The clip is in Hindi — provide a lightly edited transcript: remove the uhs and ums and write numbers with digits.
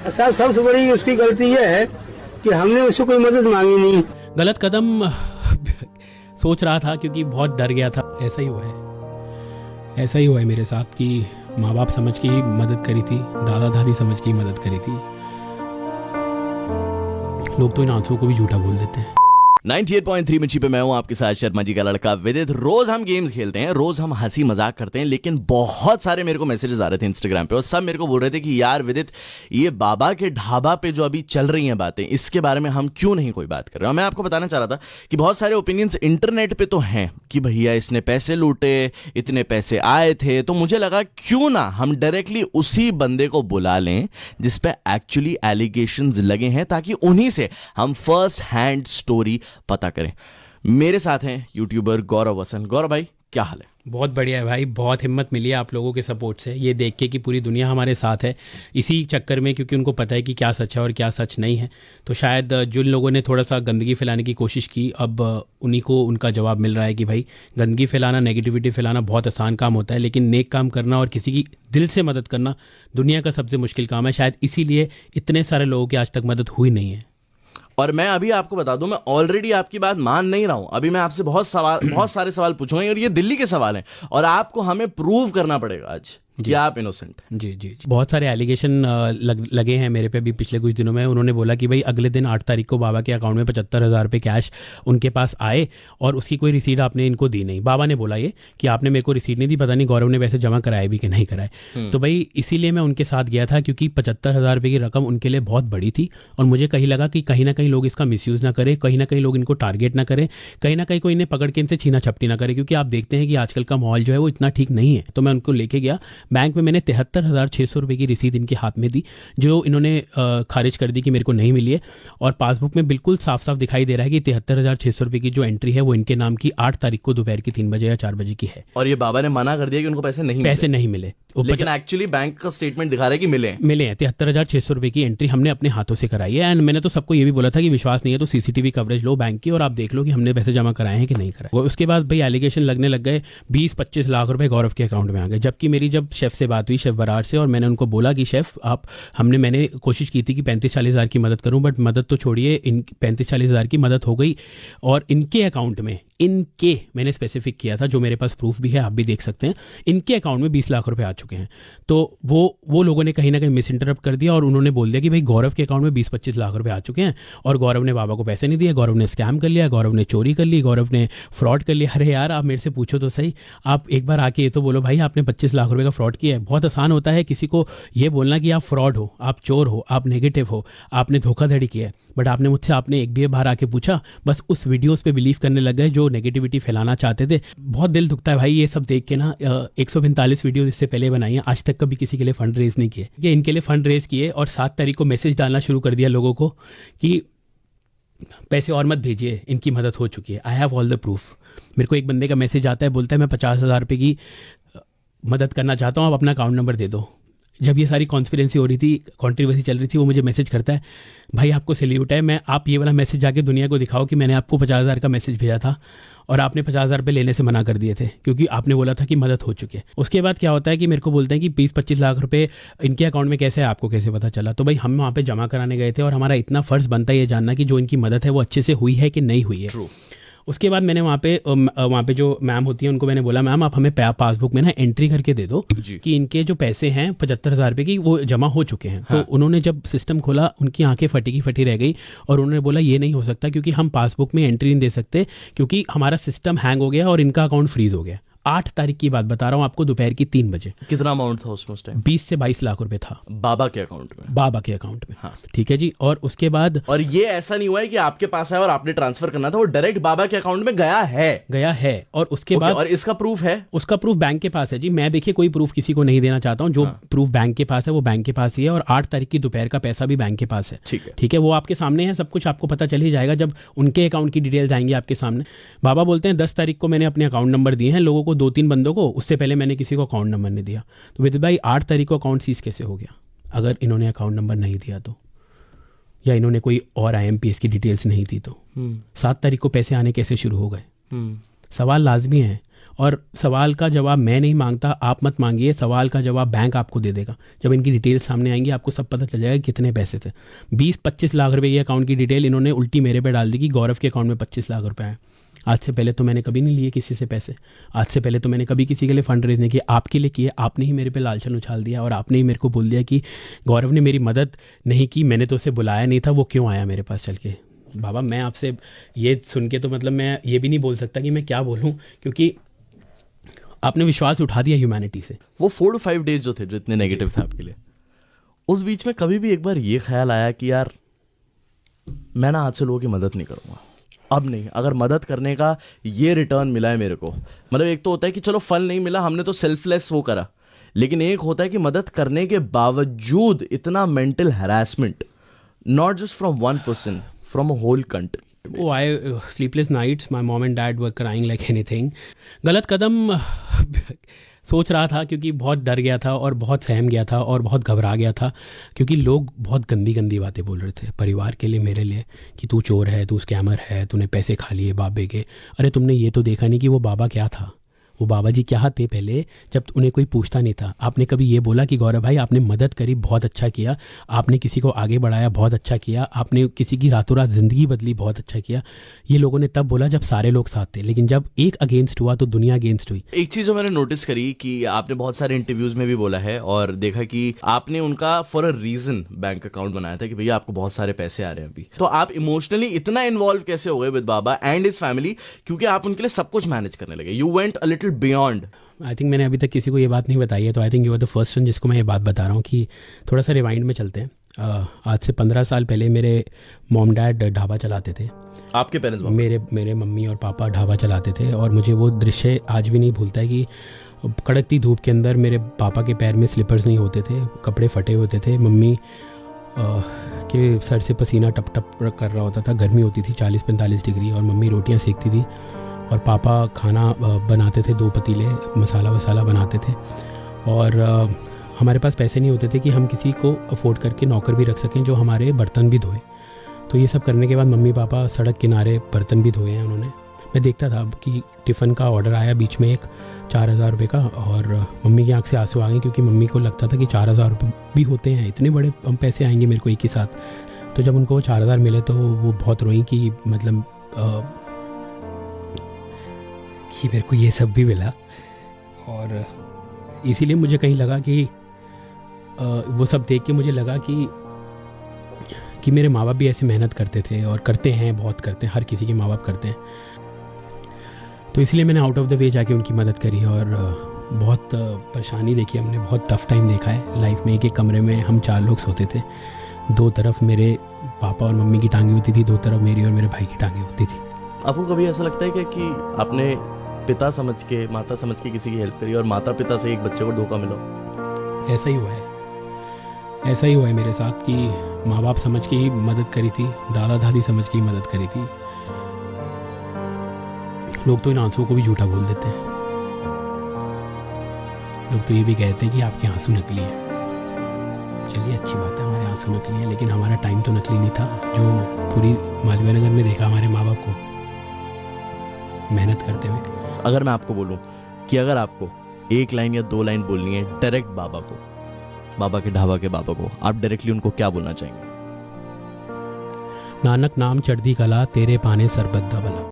साहब सबसे बड़ी उसकी गलती ये है कि हमने उससे कोई मदद मांगी नहीं। गलत कदम सोच रहा था क्योंकि बहुत डर गया था। ऐसा ही हुआ है मेरे साथ कि माँ बाप समझ के ही मदद करी थी, दादा दादी समझ के ही मदद करी थी। लोग तो इन आंसुओं को भी झूठा बोल देते हैं। 98.3 मिर्ची पे मैं हूं आपके साथ शर्मा जी का लड़का विदित। रोज हम गेम्स खेलते हैं, रोज हम हंसी मजाक करते हैं, लेकिन बहुत सारे मेरे को मैसेजेस आ रहे थे इंस्टाग्राम पे और सब मेरे को बोल रहे थे कि यार विदित, ये बाबा के ढाबा पे जो अभी चल रही हैं बातें, इसके बारे में हम क्यों नहीं कोई बात कर रहे हैं। मैं आपको बताना चाह रहा था कि बहुत सारे ओपिनियंस इंटरनेट पे तो हैं कि भैया इसने पैसे लूटे, इतने पैसे आए थे, तो मुझे लगा क्यों ना हम डायरेक्टली उसी बंदे को बुला लें जिस पे एक्चुअली एलिगेशंस लगे हैं, ताकि उन्हीं से हम फर्स्ट हैंड स्टोरी पता करें। मेरे साथ हैं यूट्यूबर गौरव वसन। गौरव भाई, क्या हाल है? बहुत बढ़िया है भाई, बहुत हिम्मत मिली है आप लोगों के सपोर्ट से, ये देख के कि पूरी दुनिया हमारे साथ है इसी चक्कर में, क्योंकि उनको पता है कि क्या सच है और क्या सच नहीं है। तो शायद जिन लोगों ने थोड़ा सा गंदगी फैलाने की कोशिश की, अब उन्हीं को उनका जवाब मिल रहा है कि भाई गंदगी फैलाना, नेगेटिविटी फैलाना बहुत आसान काम होता है, लेकिन नेक काम करना और किसी की दिल से मदद करना दुनिया का सबसे मुश्किल काम है। शायद इसीलिए इतने सारे लोगों की आज तक मदद हुई नहीं है। और मैं अभी आपको बता दूं, मैं ऑलरेडी आपकी बात मान नहीं रहा हूं। अभी मैं आपसे बहुत सारे सवाल पूछूंगा और ये दिल्ली के सवाल हैं और आपको हमें प्रूव करना पड़ेगा आज कि आप इनोसेंट। जी। बहुत सारे एलिगेशन लगे हैं मेरे पे भी पिछले कुछ दिनों में। उन्होंने बोला कि भाई अगले दिन 8 तारीख को बाबा के अकाउंट में 75,000 रुपये कैश उनके पास आए और उसकी कोई रिसीट आपने इनको दी नहीं। बाबा ने बोला ये कि आपने मेरे को रिसीट नहीं दी, पता नहीं गौरव ने वैसे जमा कराए भी कि नहीं कराए। तो भाई इसीलिए मैं उनके साथ गया था, क्योंकि 75,000 रुपये की रकम उनके लिए बहुत बड़ी थी और मुझे कहीं लगा कि कहीं ना कहीं लोग इसका मिसयूज़ ना करें, कहीं ना कहीं लोग इनको टारगेट ना करें, कहीं ना कहीं कोई इन्हें पकड़ के इनसे छीना छपटी ना करे, क्योंकि आप देखते हैं कि आजकल का माहौल जो है वो इतना ठीक नहीं है। तो मैं उनको लेके गया बैंक में, मैंने 73,600 रुपये की रसीद इनके हाथ में दी, जो इन्होंने खारिज कर दी कि मेरे को नहीं मिली है। और पासबुक में बिल्कुल साफ साफ दिखाई दे रहा है कि 73,600 रुपये की जो एंट्री है वो इनके नाम की 8 तारीख को दोपहर की 3 बजे या 4 बजे की है। और ये बाबा ने मना कर दिया कि उनको पैसे नहीं मिले। लेकिन एक्चुअली बैंक का स्टेटमेंट दिखा रहा है कि मिले हैं 73,600 रुपये की एंट्री हमने अपने हाथों से कराई है। एंड मैंने तो सबको ये भी बोला था कि विश्वास नहीं है तो सीसीटीवी कवरेज लो बैंक की और आप देख लो कि हमने पैसे जमा कराए हैं कि नहीं कराए। उसके बाद भाई एलिगेशन लगने लग गए, 20-25 लाख रुपए गौरव के अकाउंट में आ गए। जबकि मेरी जब शेफ से बात हुई, शेफ बरार से, और मैंने उनको बोला कि शेफ मैंने कोशिश की थी कि 35-40 हज़ार की मदद करूं, बट मदद तो छोड़िए, इन 35-40 हज़ार की मदद हो गई और इनके अकाउंट में, इनके मैंने स्पेसिफिक किया था, जो मेरे पास प्रूफ भी है, आप भी देख सकते हैं, इनके अकाउंट में 20 लाख रुपए आ चुके हैं। तो वो लोगों ने कहीं ना कहीं मिस इंटरप्ट कर दिया और उन्होंने बोल दिया कि भाई गौरव के अकाउंट में 20-25 लाख रुपए आ चुके हैं और गौरव ने बाबा को पैसे नहीं दिए, गौरव ने स्कैम कर लिया, गौरव ने चोरी कर ली, गौरव ने फ्रॉड कर लिया। अरे यार, आप मेरे से पूछो तो सही, आप एक बार आके ये तो बोलो भाई आपने 25 लाख रुपए का फ्रॉड किया है। बहुत आसान होता है किसी को ये बोलना कि आप फ्रॉड हो, आप चोर हो, आप नेगेटिव हो, आपने धोखाधड़ी किया है, बट आपने मुझसे आपने एक भी बार आके पूछा, बस उस वीडियोस पे बिलीव करने लग गए जो नेगेटिविटी फैलाना चाहते थे। बहुत दिल दुखता है भाई ये सब देख के ना। 145 वीडियो इससे पहले बनाई है, आज तक कभी किसी के लिए फंड रेज नहीं किए। ये इनके लिए फंड रेज किए और 7 तारीख को मैसेज डालना शुरू कर दिया लोगों को कि पैसे और मत भेजिए, इनकी मदद हो चुकी है, I have all the proof. मेरे को एक बंदे का मैसेज आता है, बोलता है मैं 50,000 रुपये की मदद करना चाहता हूँ, आप अपना अकाउंट नंबर दे दो। जब ये सारी कॉन्स्पिरेंसी हो रही थी, कॉन्ट्रोवर्सी चल रही थी, वो मुझे मैसेज करता है, भाई आपको सैल्यूट है, आप ये वाला मैसेज जाके दुनिया को दिखाओ कि मैंने आपको 50,000 का मैसेज भेजा था और आपने 50,000 रुपये लेने से मना कर दिए थे क्योंकि आपने बोला था कि मदद हो चुकी है। उसके बाद क्या होता है कि मेरे को बोलते हैं कि 20-25 लाख रुपए इनके अकाउंट में कैसे है, आपको कैसे पता चला? तो भाई हम वहाँ पे जमा कराने गए थे और हमारा इतना फ़र्ज़ बनता है ये जानना कि जो इनकी मदद है वो अच्छे से हुई है कि नहीं हुई है। True. उसके बाद मैंने वहाँ पे जो मैम होती है उनको मैंने बोला, मैम आप हमें पासबुक में ना एंट्री करके दे दो कि इनके जो पैसे हैं 75,000 रुपये की वो जमा हो चुके हैं। हाँ। तो उन्होंने जब सिस्टम खोला, उनकी आंखें फटी की फटी रह गई और उन्होंने बोला ये नहीं हो सकता क्योंकि हम पासबुक में एंट्री नहीं दे सकते क्योंकि हमारा सिस्टम हैंग हो गया और इनका अकाउंट फ्रीज हो गया। 8 तारीख की बात बता रहा हूँ आपको, दोपहर की 3 बजे। कितना अमाउंट था उसमें उस टाइम? 20 से 22 लाख रुपए था बाबा के अकाउंट में। बाबा के अकाउंट में। हाँ। ठीक है जी। और उसके बाद, और ये ऐसा नहीं हुआ है कि आपके पास है और आपने ट्रांसफर करना था, वो डायरेक्ट बाबा के अकाउंट में गया है। और उसके बाद, और इसका प्रूफ है? उसका प्रूफ बैंक के पास है जी। मैं देखिए कोई प्रूफ किसी को नहीं देना चाहता हूँ, जो प्रूफ बैंक के पास है वो बैंक के पास ही है। और 8 तारीख की दोपहर का पैसा भी बैंक के पास है। ठीक है, वो आपके सामने है, सब कुछ आपको पता चल ही जाएगा जब उनके अकाउंट की डिटेल्स आएंगी आपके सामने। बाबा बोलते हैं 10 तारीख को मैंने अपने अकाउंट नंबर दिए हैं लोगों को, 2-3 बंदों को, उससे पहले मैंने किसी को अकाउंट नंबर नहीं दिया। तो विदित भाई 8 तारीख को अकाउंट सीज कैसे हो गया अगर इन्होंने अकाउंट नंबर नहीं दिया तो, या इन्होंने कोई और IMPS की डिटेल्स नहीं दी तो? 7 तारीख को पैसे आने कैसे शुरू हो गए? सवाल लाजमी है। और सवाल का जवाब मैं नहीं मांगता, आप मत मांगिए, सवाल का जवाब बैंक आपको दे देगा। जब इनकी डिटेल सामने आएंगी आपको सब पता चल जाएगा कितने पैसे थे। 20-25 लाख रुपए की अकाउंट की डिटेल इन्होंने उल्टी मेरे पे डाल दी कि गौरव के अकाउंट में 25 लाख रुपए हैं। आज से पहले तो मैंने कभी नहीं लिए किसी से पैसे, आज से पहले तो मैंने कभी किसी के लिए फंड रेज नहीं किया, आपके लिए किए। आपने ही मेरे पे लालचन उछाल दिया और आपने ही मेरे को बोल दिया कि गौरव ने मेरी मदद नहीं की, मैंने तो उसे बुलाया नहीं था, वो क्यों आया मेरे पास चल के। बाबा मैं आपसे ये सुन के तो मतलब मैं ये भी नहीं बोल सकता कि मैं क्या बोलूँ, क्योंकि आपने विश्वास उठा दिया ह्यूमैनिटी से। वो 4 to 5 डेज जो थे, जो इतने नेगेटिव थे आपके लिए, उस बीच में कभी भी एक बार ये ख्याल आया कि यार मैं ना आज से लोगों की मदद नहीं करूँगा, अब नहीं, अगर मदद करने का ये रिटर्न मिला है मेरे को, मतलब एक तो होता है कि चलो फल नहीं मिला, हमने तो सेल्फलेस वो करा, लेकिन एक होता है कि मदद करने के बावजूद इतना mental harassment, not just from one person, from a whole country. Oh, sleepless nights, my mom and dad were crying like anything. गलत कदम सोच रहा था क्योंकि बहुत डर गया था और बहुत सहम गया था और बहुत घबरा गया था, क्योंकि लोग बहुत गंदी गंदी बातें बोल रहे थे परिवार के लिए, मेरे लिए, कि तू चोर है, तू स्कैमर है, तूने पैसे खा लिए बाबे के। अरे तुमने ये तो देखा नहीं कि वो बाबा क्या था, वो बाबा जी क्या थे पहले, जब उन्हें कोई पूछता नहीं था। आपने कभी ये बोला कि गौरव भाई आपने मदद करी, बहुत अच्छा किया, आपने किसी को आगे बढ़ाया, बहुत अच्छा किया, आपने किसी की रातों रात ज़िंदगी बदली, बहुत अच्छा किया। ये लोगों ने तब बोला जब सारे लोग साथ थे, लेकिन जब एक अगेंस्ट हुआ तो दुनिया अगेंस्ट हुई। एक चीज़ जो मैंने नोटिस करी कि आपने बहुत सारे इंटरव्यूज में भी बोला है और देखा कि आपने उनका for a reason bank account बनाया था कि भैया आपको बहुत सारे पैसे आ रहे हैं अभी। तो आप इमोशनली इतना इन्वॉल्व कैसे हो गए with Baba and his family, क्योंकि आप उनके लिए सब कुछ मैनेज करने लगे, you went a little beyond. I think मैंने अभी तक किसी को ये बात नहीं बताई है, तो I think you are the first one जिसको मैं ये बात बता रहा हूँ कि थोड़ा सा रिवाइंड में चलते हैं। आज से 15 साल पहले मेरे मॉम डैड ढाबा चलाते थे। आपके पेरेंट्स? मेरे मम्मी और पापा ढाबा चलाते थे, और मुझे वो दृश्य आज भी नहीं भूलता है कि कड़कती धूप के अंदर मेरे पापा के पैर में स्लीपर्स नहीं होते थे, कपड़े फटे होते थे, मम्मी के सर से पसीना टप टप कर रहा होता था, गर्मी होती थी 40-45 डिग्री, और मम्मी रोटियां सेकती थी और पापा खाना बनाते थे, 2 पतीले मसाला वसाला बनाते थे। और हमारे पास पैसे नहीं होते थे कि हम किसी को अफोर्ड करके नौकर भी रख सकें जो हमारे बर्तन भी धोए। तो ये सब करने के बाद मम्मी पापा सड़क किनारे बर्तन भी धोए हैं उन्होंने। मैं देखता था कि टिफ़िन का ऑर्डर आया बीच में एक 4,000 रुपये का, और मम्मी की आंख से आंसू आ गए, क्योंकि मम्मी को लगता था कि 4,000 रुपये भी होते हैं, इतने बड़े पैसे आएंगे मेरे को एक ही साथ। तो जब उनको वो 4,000 मिले तो वो बहुत रोई कि मतलब कि मेरे को ये सब भी मिला। और इसीलिए मुझे कहीं लगा कि वो सब देख के मुझे लगा कि मेरे माँ बाप भी ऐसे मेहनत करते थे और करते हैं, बहुत करते हैं, हर किसी के माँ बाप करते हैं। तो इसलिए मैंने आउट ऑफ द वे जाके उनकी मदद करी, और बहुत परेशानी देखी हमने, बहुत टफ टाइम देखा है लाइफ में। एक कमरे में हम 4 लोग सोते थे, 2 तरफ मेरे पापा और मम्मी की टांगें होती थी, 2 तरफ मेरी और मेरे भाई की टांगें होती थी। आपको कभी ऐसा लगता है कि आपने पिता समझ के, माता समझ के किसी की हेल्प करी और माता पिता से एक बच्चे को धोखा मिला? ऐसा ही हुआ है, ऐसा ही हुआ है मेरे साथ कि माँ बाप समझ के ही मदद करी थी, दादा दादी समझ के ही मदद करी थी। लोग तो इन आंसुओं को भी झूठा बोल देते हैं, लोग तो ये भी कहते हैं कि आपके आंसू नकली हैं। चलिए अच्छी बात है, हमारे आंसू नकली हैं, लेकिन हमारा टाइम तो नकली नहीं था। जो पूरी मालवीय नगर में देखा हमारे माँ बाप को मेहनत करते हुए। अगर मैं आपको बोलूं कि अगर आपको 1 लाइन या 2 लाइन बोलनी है डायरेक्ट बाबा को, बाबा के ढाबा के बाबा को, आप डायरेक्टली उनको क्या बोलना चाहेंगे? नानक नाम चढ़दी कला, तेरे पाने सरबत दा भला।